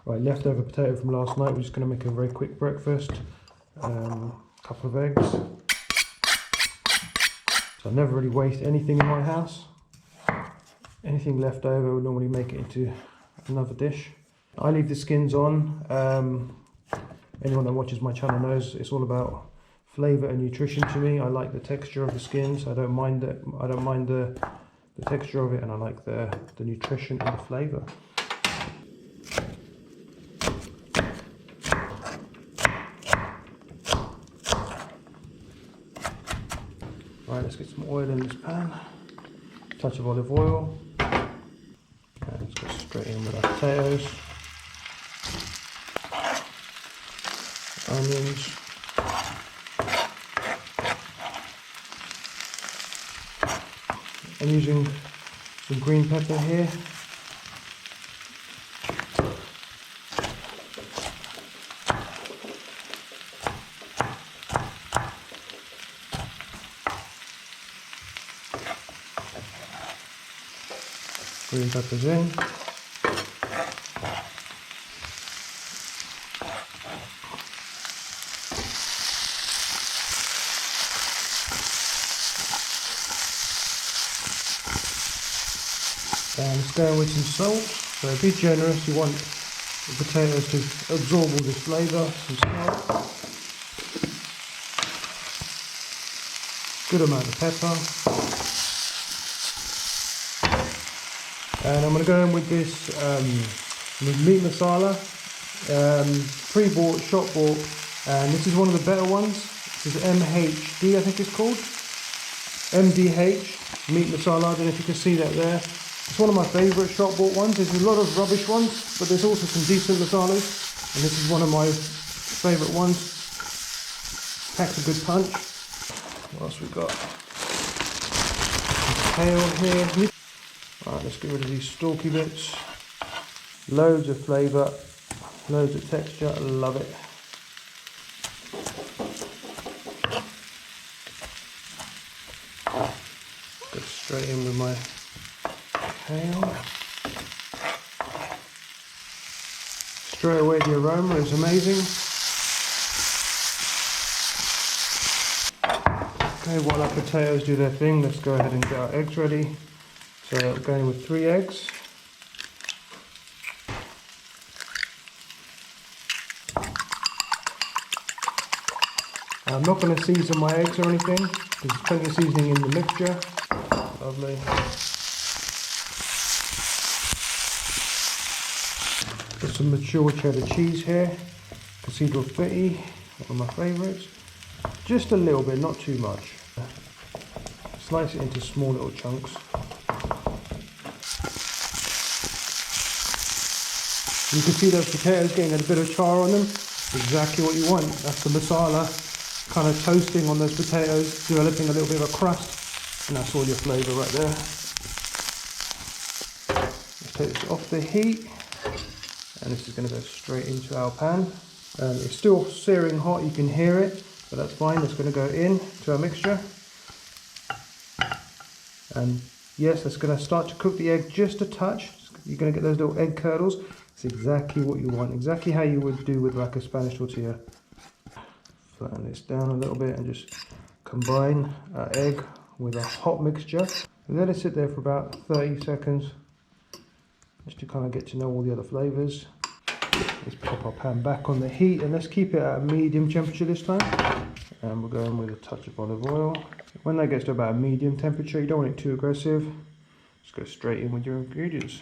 Right, leftover potato from last night. We're just going to make a very quick breakfast. Couple of eggs. So I never really waste anything in my house. Anything left over, we'll normally make it into another dish. I leave the skins on. Anyone that watches my channel knows it's all about flavour and nutrition to me. I like the texture of the skins. I don't mind it. I don't mind the texture of it, and I like the nutrition and the flavour. Right, let's get some oil in this pan. Touch of olive oil. And let's go straight in with our potatoes. Onions. I'm using some green pepper here. Green peppers in. And stir with some salt. So be generous, you want the potatoes to absorb all this flavour. Some salt. Good amount of pepper. And I'm going to go in with this meat masala, pre-bought, shop bought, and this is one of the better ones. This is MHD, I think it's called. MDH, meat masala, I don't know if you can see that there. It's one of my favourite shop bought ones. There's a lot of rubbish ones, but there's also some decent masalas, and this is one of my favourite ones. Packs a good punch. What else we got? Some kale here. Alright, let's get rid of these stalky bits. Loads of flavour, loads of texture, I love it. Go straight in with my kale. Straight away the aroma is amazing. Okay, while our potatoes do their thing, let's go ahead and get our eggs ready. So I'm going with 3 eggs. I'm not going to season my eggs or anything, there's plenty of seasoning in the mixture. Lovely. Got some mature cheddar cheese here, Cathedral Fitty, one of my favourites. Just a little bit, not too much. Slice it into small little chunks. You can see those potatoes getting a bit of char on them. Exactly what you want. That's the masala kind of toasting on those potatoes, developing a little bit of a crust, and that's all your flavour right there. Let's take this off the heat, and this is going to go straight into our pan. It's still searing hot, you can hear it, but that's fine. It's going to go in to our mixture. And yes, that's going to start to cook the egg just a touch. You're going to get those little egg curdles. It's exactly what you want, exactly how you would do with like a Spanish tortilla. Flatten this down a little bit and just combine our egg with a hot mixture. And let it sit there for about 30 seconds, just to kind of get to know all the other flavours. Let's pop our pan back on the heat, and let's keep it at a medium temperature this time. And we're going with a touch of olive oil. When that gets to about a medium temperature, you don't want it too aggressive. Just go straight in with your ingredients.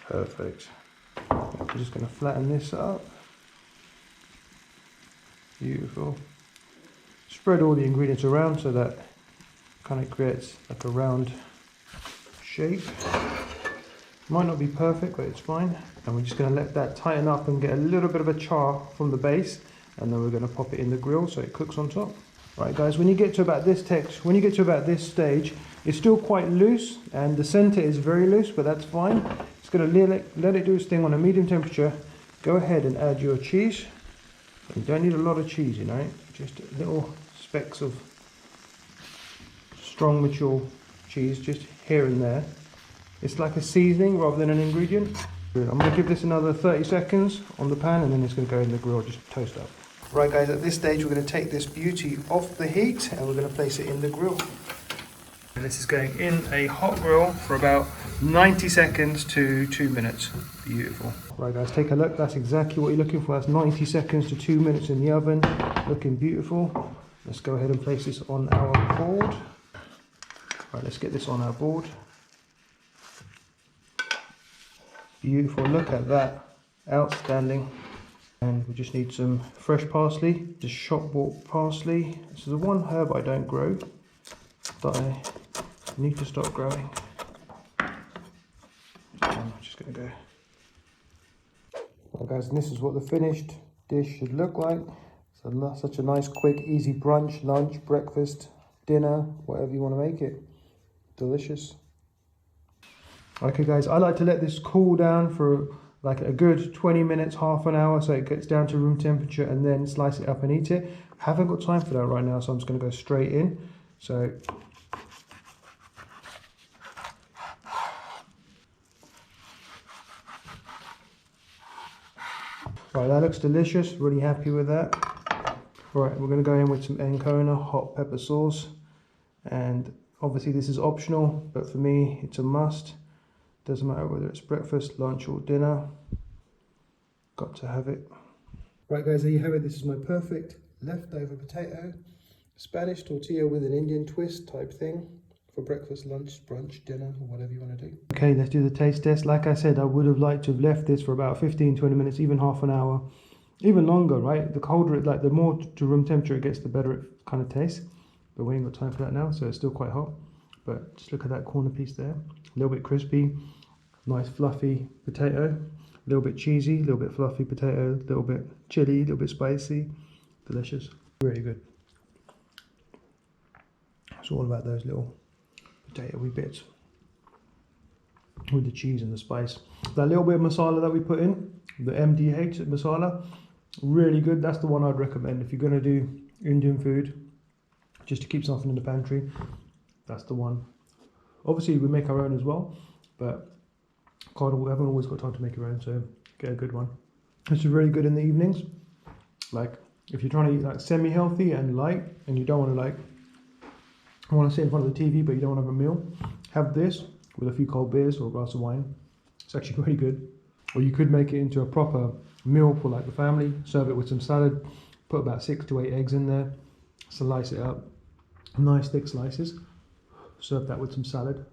Perfect. I'm just going to flatten this up. Beautiful. Spread all the ingredients around so that kind of creates like a round shape. Might not be perfect, but it's fine. And we're just going to let that tighten up and get a little bit of a char from the base, and then we're going to pop it in the grill so it cooks on top. Right guys, when you get to about this stage, it's still quite loose, and the center is very loose, but that's fine. It's going to let it do its thing on a medium temperature. Go ahead and add your cheese. You don't need a lot of cheese, you know, just little specks of strong mature cheese just here and there. It's like a seasoning rather than an ingredient. I'm going to give this another 30 seconds on the pan and then it's going to go in the grill, just toast up. Right guys, at this stage we're going to take this beauty off the heat and we're going to place it in the grill. And this is going in a hot grill for about 90 seconds to 2 minutes. Beautiful. Right guys, take a look. That's exactly what you're looking for. That's 90 seconds to 2 minutes in the oven. Looking beautiful. Let's go ahead and place this on our board. Right, let's get this on our board. Beautiful, look at that. Outstanding. And we just need some fresh parsley, just shop bought parsley. This is the one herb I don't grow, but I need to stop growing. I'm just going to go. Well guys, and this is what the finished dish should look like. So such a nice, quick, easy brunch, lunch, breakfast, dinner, whatever you want to make it. Delicious. Okay guys, I like to let this cool down for like a good 20 minutes, half an hour, so it gets down to room temperature, and then slice it up and eat it. Haven't got time for that right now, so I'm just going to go straight in. So right, that looks delicious, really happy with that. Right, we're going to go in with some Ancona hot pepper sauce, and obviously this is optional, but for me it's a must. Doesn't matter whether it's breakfast, lunch or dinner. Got to have it. Right guys, there you have it. This is my perfect leftover potato. Spanish tortilla with an Indian twist type thing for breakfast, lunch, brunch, dinner, or whatever you want to do. Okay, let's do the taste test. Like I said, I would have liked to have left this for about 15-20 minutes, even half an hour, even longer, right? The colder it, like the more to room temperature it gets, the better it kind of tastes. But we ain't got time for that now, so it's still quite hot. But just look at that corner piece there. A little bit crispy. Nice fluffy potato, a little bit cheesy, a little bit fluffy potato, a little bit chili, a little bit spicy, delicious, really good. It's all about those little potato-y bits with the cheese and the spice. That little bit of masala that we put in, the MDH masala, really good. That's the one I'd recommend if you're going to do Indian food, just to keep something in the pantry. That's the one. Obviously we make our own as well, but we haven't always got time to make your own, so get a good one. This is really good in the evenings. Like if you're trying to eat like semi-healthy and light, and you don't want to sit in front of the TV, but you don't want to have a meal, have this with a few cold beers or a glass of wine. It's actually really good. Or you could make it into a proper meal for like the family. Serve it with some salad. Put about 6 to 8 eggs in there. Slice it up, nice thick slices. Serve that with some salad.